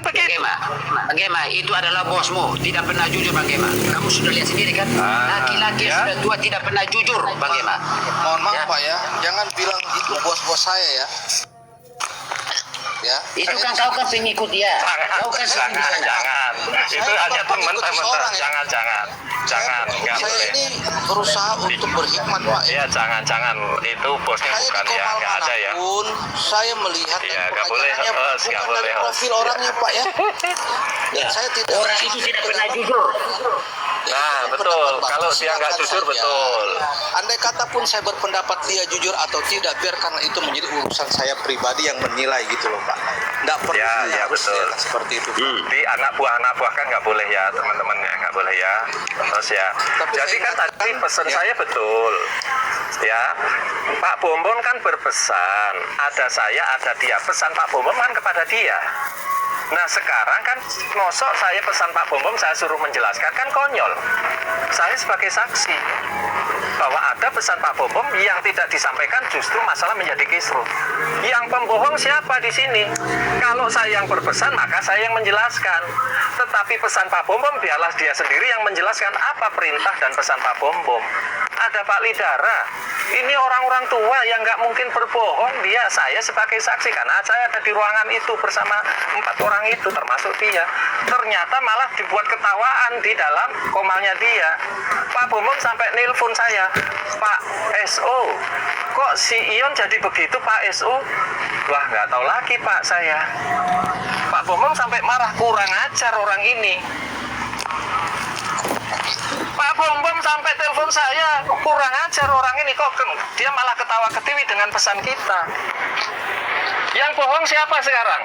kan begitu. Bang Gema, itu adalah bosmu, tidak pernah jujur Bang Gema. Kamu sudah lihat sendiri kan, laki-laki ya. sudah tua tidak pernah jujur Bang Gema. Mohon maaf Ya. Pak ya, jangan bilang itu bos-bos saya ya. Ya. Itu kan kau kan pengikut dia. Kau kan sering di sana. Jangan. Itu hanya teman-teman. Seorang ya. Jangan, nggak Saya boleh. ini berusaha untuk berhikmat Pak ya. Ya jangan. Itu bosnya Saya bukan di ya, Komal nggak ada ya. manapun, saya melihat Ya, dan nggak boleh pengajarannya host, nggak bukan boleh dari host. profil orangnya Pak ya. Dan Ya. saya tidak Orang itu tidak pernah jujur. Nah, betul. Pendapat Kalau Bapak, dia nggak silakan jujur, saja. betul. Andai kata pun saya berpendapat dia jujur atau tidak, biarkan itu menjadi urusan saya pribadi yang menilai gitu loh Pak. Nggak perlu Ya, harus betul. ya, seperti itu. Di anak buah kan nggak boleh ya, teman-teman ya, nggak boleh ya. Terus ya. Tapi Jadi saya kan ingatkan, tadi pesan ya. saya betul. Ya, Pak Bombon kan berpesan, ada saya, ada dia. Pesan Pak Bombon kan kepada dia. Nah sekarang kan mosok saya pesan Pak Bombom, saya suruh menjelaskan, kan konyol. Saya sebagai saksi bahwa ada pesan Pak Bombom yang tidak disampaikan, justru masalah menjadi kisruh. Yang pembohong siapa di sini? Kalau saya yang berpesan, maka saya yang menjelaskan. Tetapi pesan Pak Bombom biarlah dia sendiri yang menjelaskan apa perintah dan pesan Pak Bombom. Ada Pak Lidara. Ini orang-orang tua yang nggak mungkin berbohong. Saya sebagai saksi karena saya ada di ruangan itu bersama 4 orang itu termasuk dia. Ternyata malah dibuat ketawaan di dalam komalnya dia. Pak Bombom sampai nelpon saya, Pak SO, kok si Ion jadi begitu Pak SO? Wah nggak tahu lagi Pak saya. Pak Bombom sampai marah, kurang ajar orang ini. Pak Bombom sampai telepon saya, kurang ajar orang ini, kok dia malah ketawa ketiwi dengan pesan kita. Yang bohong siapa sekarang?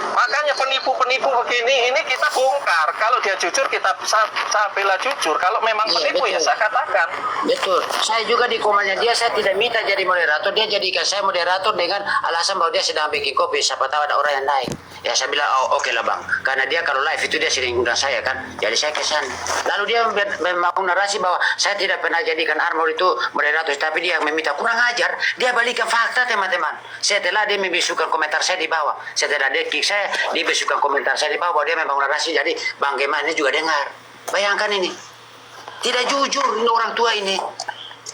Makanya penipu-penipu begini, ini kita bongkar. Kalau dia jujur, kita saya bela jujur. Kalau memang Iya, penipu, ya betul. saya katakan. Betul. Saya juga di komalnya dia, saya tidak minta jadi moderator. Dia jadikan saya moderator dengan alasan bahwa dia sedang bikin kopi. Siapa tahu ada orang yang naik. Ya saya bilang, oh oke lah bang. Karena dia kalau live itu dia sering undang saya kan. Jadi saya kesan. Lalu dia membangun narasi bahwa saya tidak pernah jadikan Armor itu moderator. Tapi dia meminta kurang ajar. Dia balikan fakta teman-teman. Setelah dia membisukan komentar saya di bawah. Setelah dia kick saya, dia bisukan komentar saya di bawah bahwa dia membangun narasi. Jadi Bang Gema ini juga dengar. Bayangkan ini. Tidak jujur ini orang tua ini.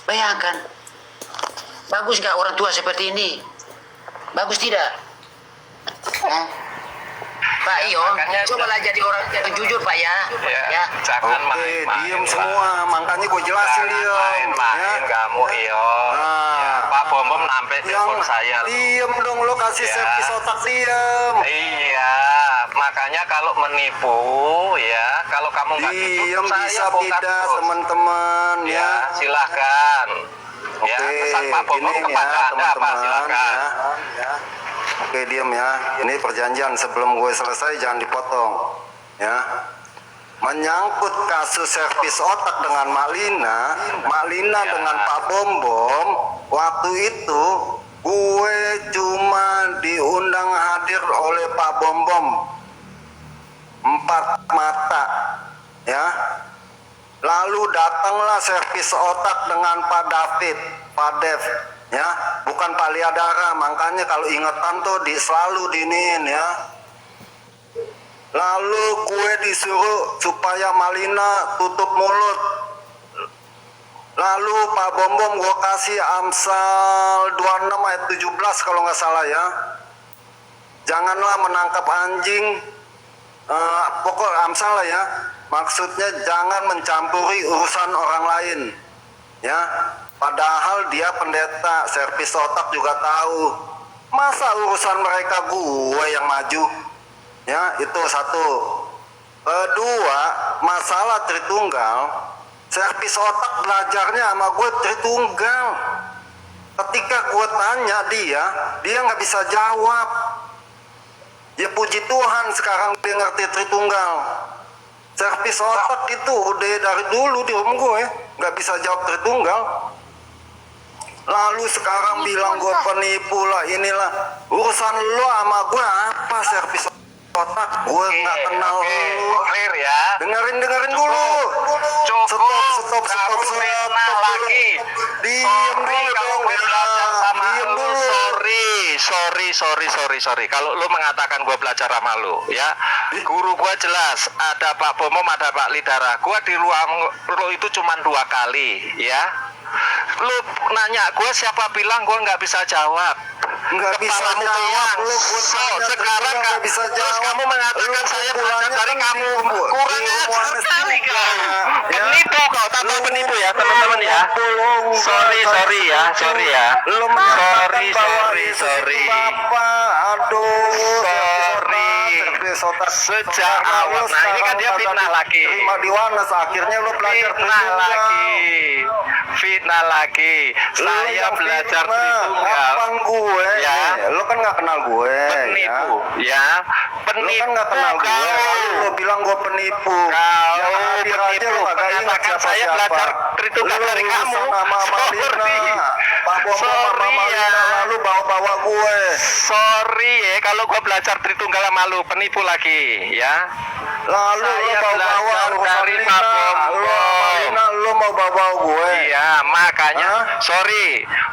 Bayangkan. Bagus nggak orang tua seperti ini? Bagus tidak? Hah? Pak Ion, Makanya cobalah jadi orang yang jujur Pak ya. Ya, jangan Oke, main-main. diem Pak. semua. Makanya gue jelasin dia. Main-main kamu, Ion. Nah. Ya, Pak Bombom sampai telepon saya. Diem dong lo, kasih Ya. servis otak diem. Iya, makanya kalau menipu ya, kalau kamu nggak Diem jujur, bisa saya bongkar tidak terus. teman-teman Ya, ya. silahkan. Ya, Oke, pesan Pak Bombom gini ya kepada Anda apa? teman-teman Silahkan. ya. Oke, diem ya. Ini perjanjian sebelum gue selesai jangan dipotong ya. Menyangkut kasus servis otak dengan Mak Lina Ya. dengan Pak Bombom, waktu itu gue cuma diundang hadir oleh Pak Bombom 4 mata ya. Lalu datanglah servis otak dengan Pak David, Pak Dev ya, bukan Pak Liadara. Makanya kalau ingetan tuh selalu diniin ya. Lalu gue disuruh supaya Malina tutup mulut. Lalu Pak Bombom gue kasih Amsal 26 ayat 17 kalau nggak salah ya. Janganlah menangkap anjing. Pokok Amsal lah ya. Maksudnya jangan mencampuri urusan orang lain. Ya. Padahal dia pendeta, servis otak juga tahu. Masa urusan mereka gue yang maju? Ya, itu satu. Kedua, masalah Tritunggal. Servis otak belajarnya sama gue Tritunggal. Ketika gue tanya dia nggak bisa jawab. Ya puji Tuhan sekarang dia ngerti Tritunggal. Servis otak itu udah dari dulu di rumah gue nggak bisa jawab Tritunggal. Lalu sekarang bilang gue penipu lah, inilah urusan lo sama gue apa servis otak? otak gue nggak kenal lu. Clear ya. Dengerin dulu. Cukup. Kamu Stop fitnah dulu. lagi. Diem Sorry dulu kalau dong, gue belajar sama diem lu. dulu. Sorry. Kalau lu mengatakan gue belajar sama lu, ya. Guru gue jelas. Ada Pak Bomom, ada Pak Lidara. Gue di ruang lu itu cuma 2 kali, ya. Lu nanya gue, siapa bilang gue nggak bisa jawab? Nggak bisa Kepalamu jawab, kenyang. lu gua So, tanya sekarang terus nggak bisa terus jawab. kamu mengatakan Lu saya belajar kumpulannya dari kan kamu. di- Kurang di ajar ilmuwan sekali S3, kau. ya. Penipu kau, tambah penipu ya teman-teman ya. Sorry ya. Lu Sorry. Bapak, aduh. Sorry. Sejak awal. Nah, ini kan dia fitnah lagi. Terima di Wanes, akhirnya lu belajar Fitnah lagi. Saya belajar Tritunggal. Kapan gue? Ya. Lu kan nggak kenal gue. Penipu, ya. Lu kan nggak kenal gue. Lalu lu bilang gue penipu. Kau Yang hadir aja penipu. lu kagak ingat Mengatakan siapa saya belajar Tritunggal Lu dari kamu. sama Malina. Pak Bomom sama Sorry ya. Malina lalu bawa-bawa gue. Sorry ya, kalau gua belajar Tritunggal sama lu, penipu lagi, ya. Lalu lu Saya bawa-bawa belajar lu dari Malina. Pak Bomom. Lu sama Malina lu mau bawa gue. Iya, makanya, Hah? sorry,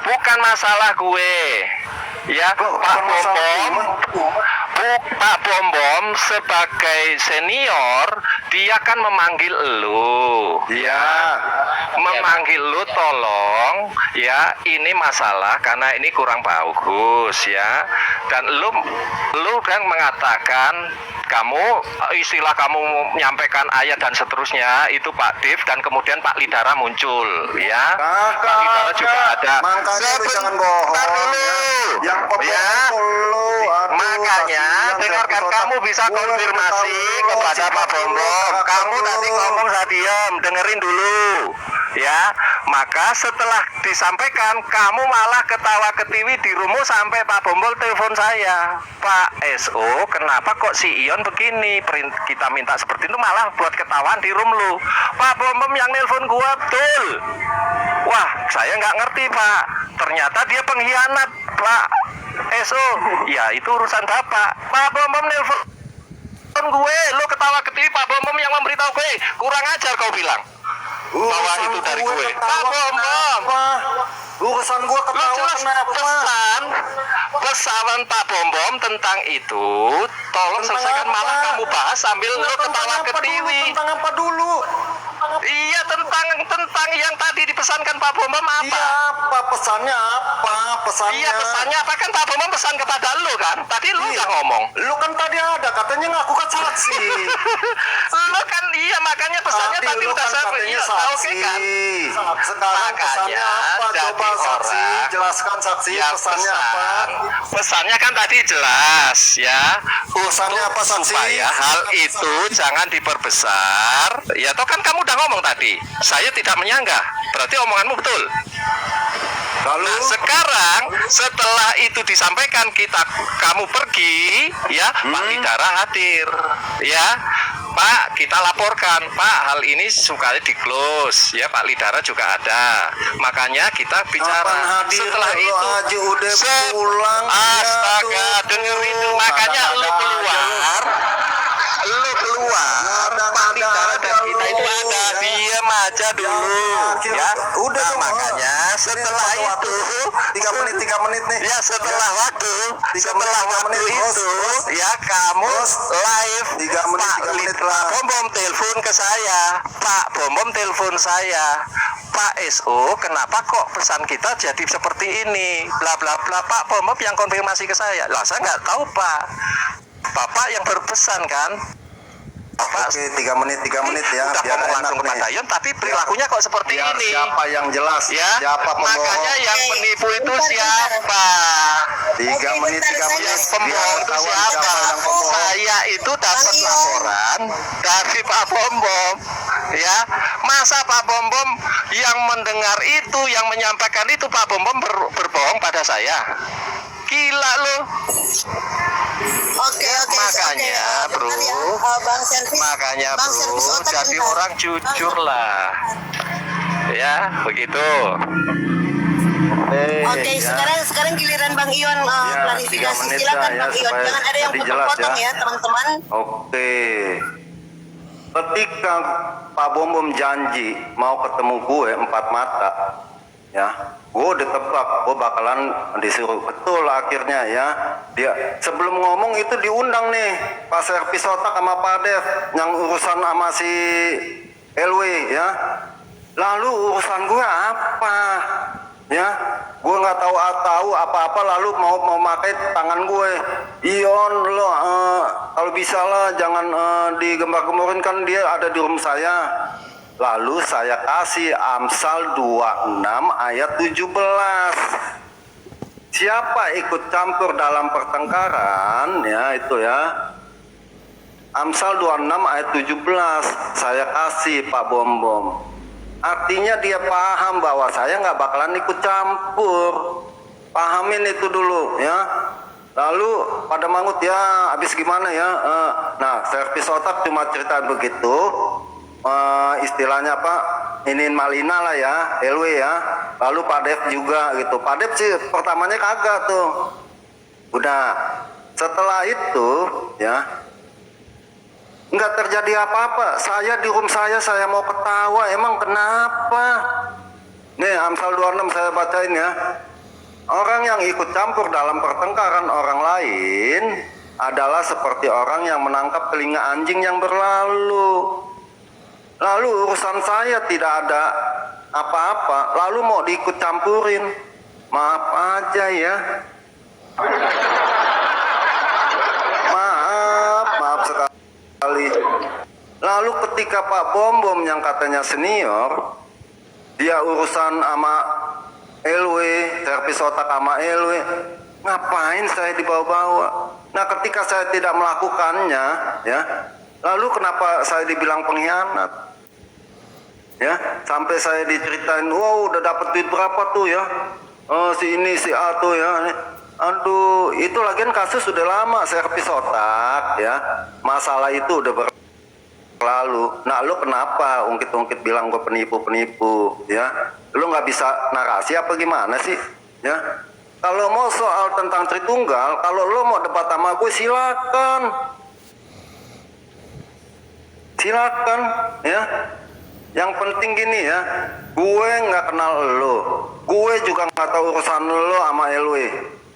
bukan masalah gue. Ya, Pak Bombom sebagai senior, dia kan memanggil elu, Iya. memanggil lu tolong, ya, ini masalah karena ini kurang bagus, ya, dan lu kan mengatakan kamu istilah kamu menyampaikan ayat dan seterusnya itu Pak Div dan kemudian Pak Lidara muncul, ya. Pak Lidara juga ada. Makanya lu jangan bohong. Ya. Yang pembohong lu. Aduh, Makanya kasihan, dengarkan, siapa kamu tahu. bisa Gue konfirmasi ketahui lu, kepada siapa Pak dulu, Bombom. karakter Kamu lu. tadi ngomong saya diam, dengerin dulu. Ya, maka setelah disampaikan, kamu malah ketawa ketiwi di rumah sampai Pak Bombol telepon saya. Pak SO, kenapa kok si Ion begini? Kita minta seperti itu malah buat ketahuan di room lu. Pak Bombom yang nelpon gua, betul. Wah, saya nggak ngerti Pak. Ternyata dia pengkhianat Pak SO. Ya, itu urusan Bapak. Pak Bombom nelpon gue, lu ketawa ketiwi Pak Bombom yang memberitahu gue. Kurang ajar kau bilang. Bahwa itu dari gue. Pak Bombom. Urusan gue Lu ketawa jelas kenapa? pesan Pak Bombom tentang itu. Tolong Tentang selesaikan, apa? malah kamu bahas sambil lu Tentang ketawa apa dulu? ketiwi. Tentang apa dulu? Iya, tentang yang tadi dipesankan Pak Bombom apa? Iya, apa pesannya apa? Pesannya. Iya, pesannya apa kan Pak Bombom pesan kepada lu kan? Tadi lu Iya. udah ngomong. Lu kan tadi ada katanya ngaku kan saksi. Lu kan iya, makanya pesannya tadi lu udah kan saya katanya iya, saksi. oke kan? Sekarang Makanya pesannya apa? jadi Coba saksi, orang- jelaskan saksi Ya, pesannya apa? pesannya kan tadi jelas ya. Pesannya apa saksi? Supaya hal itu jangan diperbesar. Ya toh kan kamu udah ngomong tadi. Saya tidak menyanggah. Berarti omonganmu betul. Lalu Nah, sekarang setelah itu disampaikan kamu pergi, ya Pak Lidara hadir, ya Pak kita laporkan Pak hal ini sekali di close, ya Pak Lidara juga ada, makanya kita kapan bicara. hadir? Setelah Lu itu, aja udah pulang. astaga, Ya, tuh. dengerin dulu. Makanya lu Ada-ada keluar, Pak Lidara dan kita itu ada, diam aja dulu, ya. Udah Nah, dong, makanya setelah itu 3 menit nih. ya setelah waktu Tiga setelah menit, waktu tiga menit, itu bos. ya kamu live 3 menit, Pak 3 menit Pak lah. Bombom telepon ke saya, Pak Bombom telepon saya, Pak SO kenapa kok pesan kita jadi seperti ini bla bla bla. Pak Bombom yang konfirmasi ke saya, lah saya nggak tahu Pak, Bapak yang berpesan kan. Bapak Oke, 3 menit ya. udah Biar ngomong enak langsung kepada nih. Ion, tapi perilakunya kok seperti Biar ini. siapa yang jelas? Ya, Siapa pembohong? makanya yang penipu itu siapa? 3 menit. Yang pembohong Biar itu ketahuan siapa? yang pembohong. Saya itu dapat laporan dari Pak Bombom. Ya, masa Pak Bombom yang mendengar itu, yang menyampaikan itu Pak Bombom berbohong pada saya? Gila lo. Oke. Makanya, bro. Bentar ya, Bang Servis. Makanya Bang bro, Servis otak jadi bentar. orang jujur lah. Ya, begitu. Oke, boleh. Oke, ya. sekarang giliran Bang Ion Ya, klarifikasi. 3 menit Silakan ya, Bang Ion. supaya Jangan ada yang lebih jelas potong-potong ya. ya, teman-teman. Oke. Ketika Pak Bom Bom janji mau ketemu gue 4 mata, ya, gue udah tebak gue bakalan disuruh. Betul akhirnya ya. Dia sebelum ngomong itu diundang nih Pak Servis Otak sama Pak Dev yang urusan sama si LW ya. Lalu urusan gue apa? Ya, gue nggak tahu apa-apa, lalu mau pakai tangan gue. Ion lo kalau bisa lah jangan digembar-gemborin, kan dia ada di room saya. Lalu saya kasih Amsal 26 ayat 17. Siapa ikut campur dalam pertengkaran ya itu ya. Amsal 26 ayat 17 saya kasih Pak Bom Bom. Artinya dia paham bahwa saya nggak bakalan ikut campur. Pahamin itu dulu ya. Lalu pada mangut ya, habis gimana ya? Nah, Servis Otak cuma cerita begitu. Istilahnya apa? Inin Malina lah ya, LW ya. Lalu Pak Dev juga gitu. Pak Dev sih pertamanya kagak tuh. Udah. Setelah itu ya, nggak terjadi apa-apa. Saya di room saya mau ketawa. Emang kenapa? Nih Amsal 26 saya bacain ya. Orang yang ikut campur dalam pertengkaran orang lain adalah seperti orang yang menangkap telinga anjing yang berlalu. Lalu urusan saya tidak ada apa-apa, lalu mau diikut campurin. Maaf aja ya. Maaf sekali. Lalu ketika Pak Bom Bom yang katanya senior, dia urusan sama LW, Servis Otak sama LW, ngapain saya dibawa-bawa? Nah, ketika saya tidak melakukannya, ya, lalu kenapa saya dibilang pengkhianat? Ya, sampai saya diceritain, wow, udah dapat duit berapa tuh ya? Si ini, si A tuh ya. Aduh, itu lagian kasus sudah lama, Servis Otak, ya. Masalah itu udah berlalu. Nah, lu kenapa ungkit-ungkit bilang gue penipu-penipu, ya? Lu nggak bisa narasi apa gimana sih, ya? Kalau mau soal tentang Tritunggal, kalau lu mau debat sama gue silakan, ya. Yang penting gini ya, gue nggak kenal lo, gue juga nggak tahu urusan lo sama LW,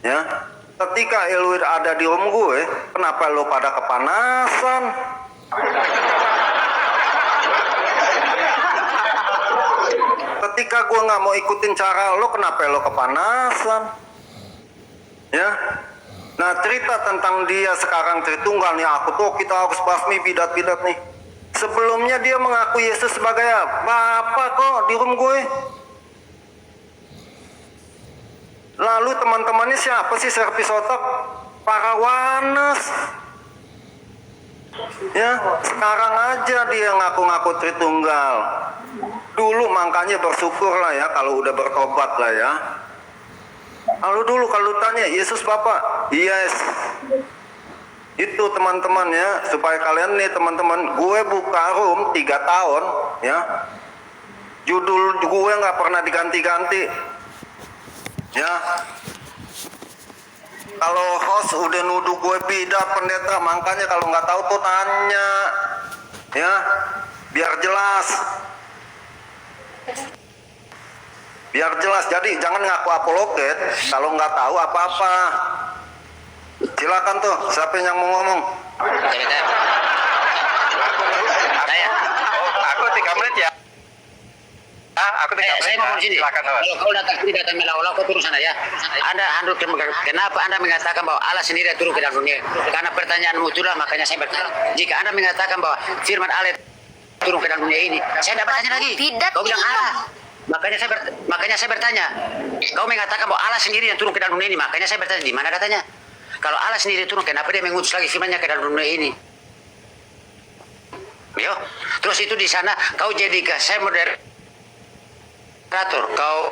ya. Ketika LW ada di room gue, kenapa lo pada kepanasan? Ketika gue nggak mau ikutin cara lo, kenapa lo kepanasan? Ya. Nah, cerita tentang dia sekarang Tritunggal nih, aku tuh kita harus basmi bidat-bidat nih. Sebelumnya dia mengaku Yesus sebagai Bapa kok di room gue. Lalu teman-temannya siapa sih Servis Otak? Para Wanes. Ya, sekarang aja dia ngaku-ngaku Tritunggal. Dulu makanya bersyukur lah ya kalau udah bertobat lah ya. Lalu dulu kalau tanya Yesus Bapak, yes. Itu teman-teman ya, supaya kalian nih teman-teman, gue buka room 3 tahun ya, judul gue nggak pernah diganti-ganti ya. Kalau host udah nuduh gue bidat pendeta, makanya kalau nggak tahu tuh tanya ya, biar jelas, jadi jangan ngaku apologet kalau nggak tahu apa-apa. Silakan tuh, siapa yang mau ngomong? Saya. Aku 3 menit ya. Aku 3 menit. Saya ngomong sini. Silakan, Mas. Kalau kau datang melawan, kau turun sana ya. Kenapa Anda mengatakan bahwa Allah sendiri yang turun ke dalam dunia? Karena pertanyaanmu itulah makanya saya bertanya. Jika Anda mengatakan bahwa firman Allah turun ke dalam dunia ini, saya tidak bertanya lagi. Tidak, Kau bilang tidak. Allah. Makanya saya bertanya. Kau mengatakan bahwa Allah sendiri yang turun ke dalam dunia ini, makanya saya bertanya di mana datanya? Kalau Allah sendiri turun, kenapa dia mengutus lagi firman-Nya ke dalam dunia ini? Yo, terus itu di sana kau jadikan saya moderator, kau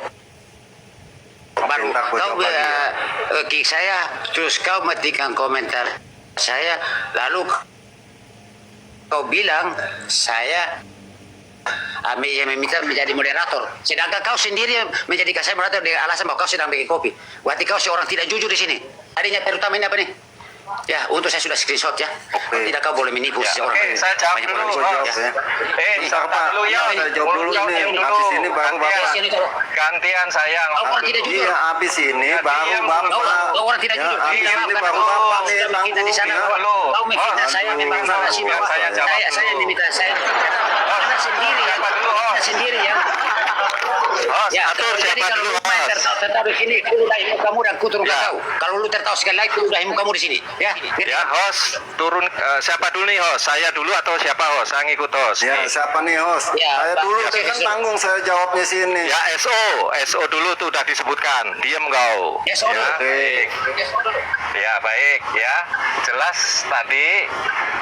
baru Ntar gua kau jawab lagi ya. kick saya, terus kau matikan komentar saya, lalu kau bilang saya Yang meminta menjadi moderator. Sedangkan kau sendiri yang menjadikan saya moderator dengan alasan bahwa kau sedang bikin kopi. Berarti kau seorang tidak jujur di sini. Adanya terutama ini apa nih? Ya, untuk saya sudah screenshot ya. Oke. Tidak kau boleh menipu Ya, seorang. oke, saya jawab banyak dulu, orang Bos. ya. Sabar Pak. dulu ya. Saya jawab dulu Jawab nih. dulu. Habis ini baru Gantian. Bapak. Sini kau. Gantian sayang. Kau orang tidak jujur. Iya, habis ini Ya, baru diam Bapak. dulu. Kau orang tidak Ya, jujur. habis Diam ini dulu. baru Bapak nih Sudah nanggung. kita di sana. ya. Dulu. Kau memfitnah Oh, saya memang dulu. salah sih. Biar saya jawab Saya dulu. meminta saya. Kita sendiri ya. Siapa dulu, Om? Kita sendiri ya. Host, Ya, atur jadi siapa kalau dulu, lu main Host? tertawa di sini, kudahi mukamu dan kuturun Ya. kau. Kalau lu tertawa sekali lagi, kudahi mukamu di sini. Ya, Ya, host, turun siapa dulu nih, host? Saya dulu atau siapa, host? Saya ngikut host. Ya, Nih. siapa nih host? Ya, Saya Pak. dulu Ya, saya kan Pak. tanggung saya jawabnya sini. Ya, SO dulu tuh udah disebutkan. Diam kau. SO Ya, dulu. baik. Ya, baik ya. Jelas tadi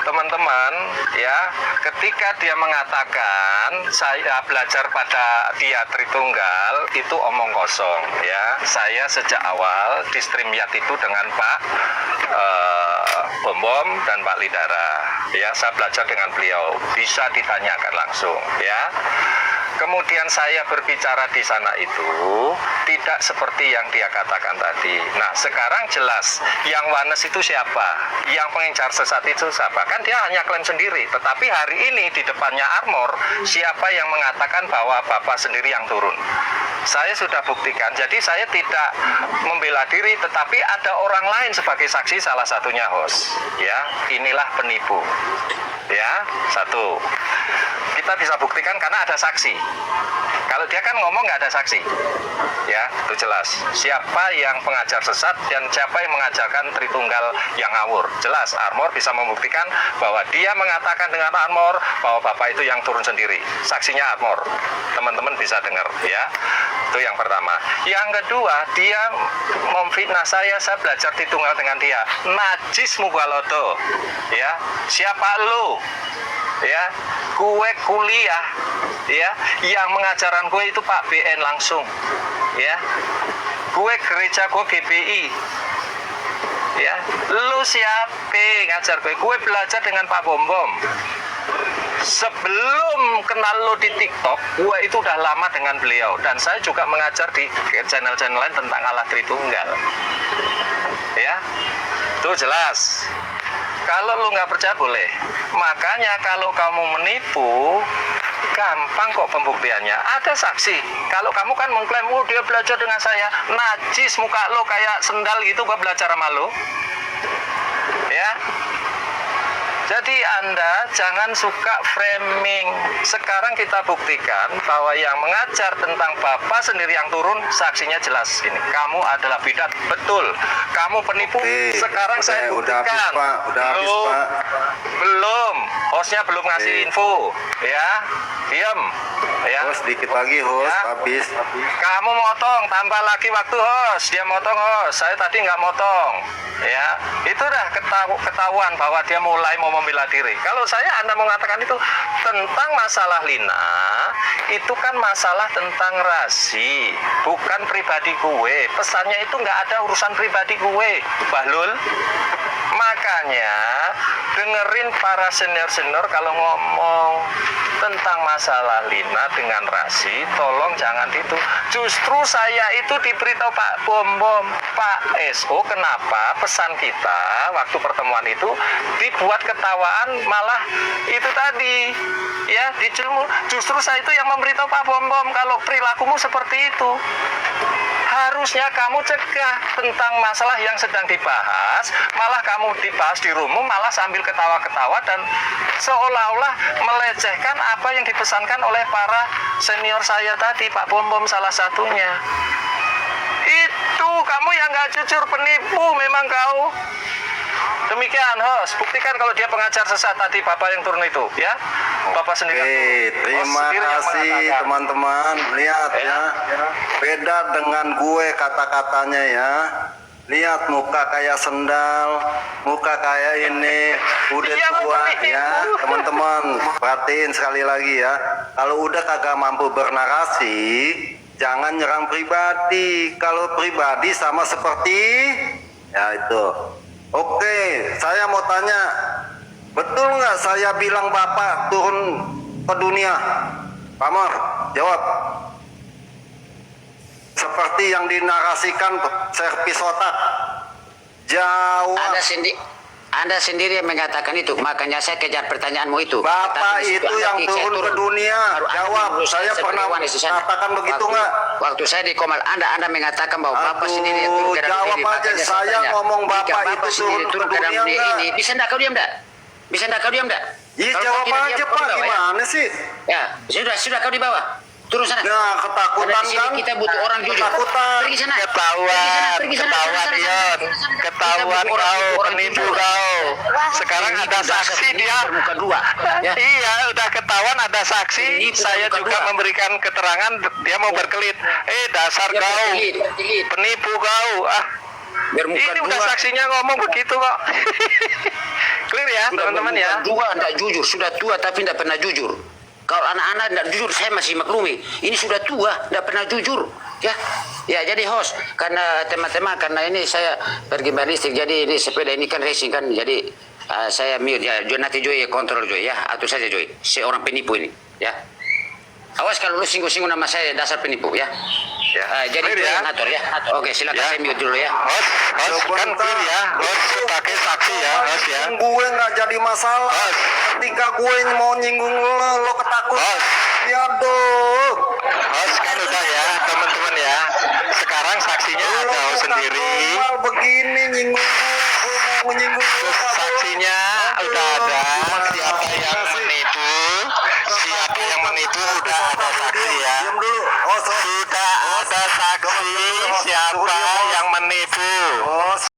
teman-teman ya, ketika dia mengatakan saya belajar pada dia Tritunggal itu omong kosong ya. Saya sejak awal di StreamYard itu dengan Pak Bom Bom dan Pak Lidara ya, saya belajar dengan beliau, bisa ditanyakan langsung ya. Kemudian saya berbicara di sana itu tidak seperti yang dia katakan tadi. Nah, sekarang jelas yang Wanes itu siapa? Yang pengincar sesat itu siapa? Kan dia hanya klaim sendiri. Tetapi hari ini di depannya Armor, siapa yang mengatakan bahwa Bapak sendiri yang turun? Saya sudah buktikan. Jadi saya tidak membela diri, tetapi ada orang lain sebagai saksi, salah satunya host. Ya, inilah penipu. Ya, satu. Kita bisa buktikan karena ada saksi. Kalau dia kan ngomong nggak ada saksi, ya itu jelas. Siapa yang pengajar sesat dan siapa yang mengajarkan Tritunggal yang ngawur, jelas. Armor bisa membuktikan bahwa dia mengatakan dengan Armor bahwa Bapak itu yang turun sendiri. Saksinya Armor, teman-teman bisa dengar, ya. Itu yang pertama. Yang kedua, dia memfitnah saya belajar Tritunggal dengan dia. Najis Mugalodo, ya. Siapa lu? Ya, gue kuliah ya, yang mengajaran gue itu Pak BN langsung ya, gue gereja, gue GBI ya, lu siapa ngajar gue belajar dengan Pak Bom Bom. Sebelum kenal lo di TikTok, gue itu udah lama dengan beliau dan saya juga mengajar di channel-channel lain tentang Allah Tritunggal ya, itu jelas. Kalau lu nggak percaya boleh. Makanya kalau kamu menipu, gampang kok pembuktiannya. Ada saksi. Kalau kamu kan mengklaim, oh dia belajar dengan saya, najis muka lo kayak sendal gitu, gua belajar sama lo. Ya. Jadi Anda jangan suka framing. Sekarang kita buktikan bahwa yang mengajar tentang Bapak sendiri yang turun, saksinya jelas ini. Kamu adalah bidat, betul. Kamu penipu. Sekarang saya udah buktikan. habis, Pak. Udah habis, Pak. Belum. Hostnya belum ngasih Oke. info. Ya, diam. Ya. Host dikit lagi host Ya. habis. Kamu motong, tambah lagi waktu host. Dia motong host. Saya tadi nggak motong. Ya, itu udah ketahuan bahwa dia mulai mau membela diri. Kalau saya Anda mengatakan itu tentang masalah Lina, itu kan masalah tentang rasi, bukan pribadi gue. Pesannya itu nggak ada urusan pribadi gue, Bahlul. Makanya dengerin para senior-senior kalau ngomong tentang masalah Lina dengan rasi, tolong jangan itu. Justru saya itu diberitahu Pak Bom Bom, Pak SO, kenapa pesan kita waktu pertemuan itu dibuat ketawaan, malah itu tadi ya justru saya itu yang memberitahu Pak Bom Bom kalau perilakumu seperti itu. Harusnya kamu cegah tentang masalah yang sedang dibahas, malah kamu dibahas di rumum, malah sambil ketawa-ketawa dan seolah-olah melecehkan apa yang dipesankan oleh para senior saya tadi, Pak Bom Bom salah satunya. Itu kamu yang nggak jujur, penipu memang kau. Demikian host, buktikan kalau dia pengajar sesat tadi Bapak yang turun itu ya. Bapak sendiri. Oke, terima Host sendiri yang kasih mengatakan. teman-teman. Lihat ya. Beda dengan gue kata-katanya ya. Lihat muka kayak sendal, muka kayak ini, udah Iya, tua betul. ya. Teman-teman, perhatiin sekali lagi ya. Kalau udah kagak mampu bernarasi, jangan nyerang pribadi. Kalau pribadi sama seperti ya itu. Oke, saya mau tanya, betul nggak saya bilang Bapak turun ke dunia? Pak Amar, jawab. Seperti yang dinarasikan servis otak. Jawab. Anda sendiri yang mengatakan itu, makanya saya kejar pertanyaanmu itu. Bapak Tetapi itu yang nanti saya turun ke dunia. Baru Anda Jawab. menurut Saya sebagai pernah wanita di sana. katakan begitu nggak? Waktu saya di Komal, Anda mengatakan bahwa Bapak Aduh, sendiri yang turun ke dalam jawab diri. aja. Makanya Saya tanya, ngomong jika Bapak itu sendiri turun ke ke dalam dunia diri nggak? ini, bisa enggak kau diam enggak? Bisa enggak kau diam enggak? Iya, Kalau jawab kau tidak aja diam, Pak. kau bawa, Gimana sih? Ya, sudah kau di bawah. Turun sana. Nah, ketakutan Karena di sini kan? kita butuh orang jujur. Ketakutan. Pergi sana. Ketahuan, Pergi sana. ketahuan Ion, ketahuan kau, penipu kau. Sekarang ada saksi dia. Bermuka dua. Ya. Iya, udah ketahuan ada saksi. Penipu Saya bermuka juga dua. memberikan keterangan. Dia mau berkelit. Dasar Ya, kau, berkelit. penipu kau. Bermuka Ini udah dua. saksinya ngomong begitu kok. Clear ya, Sudah teman-teman ya. bermuka dua, tidak jujur. Sudah tua tapi tidak pernah jujur. Kalau anak-anak tidak jujur, saya masih maklumi. Ini sudah tua, tidak pernah jujur. Ya, jadi host. Karena teman-teman, karena ini saya pergi balistik. Jadi ini sepeda ini kan racing kan. Jadi saya mute ya. Nanti Joy kontrol Joy ya. Atur saja Joy. Seorang penipu ini. Ya. Awas kalau lu singgung-singgung nama saya dasar penipu ya. Ya. Jadi Clear Joy ya. yang ngatur ya. Oke, silakan Ya. saya mute dulu ya. Host kan clear ya. Host sebagai saksi ya, host ya. Gue nggak jadi masalah. Bos. Ketika gue mau nyinggung lo ketakutan. Bos. Ya dong. Host kan udah ya, teman-teman ya. Sekarang saksinya ada host sendiri. Normal begini nyinggung gue mau nyinggung lo. Saksinya udah ada. Siapa yang menipu? Siapa yang menipu udah ada saksi ya. Diam dulu. Oh, Sudah ada saksi siapa yang menipu. Bos.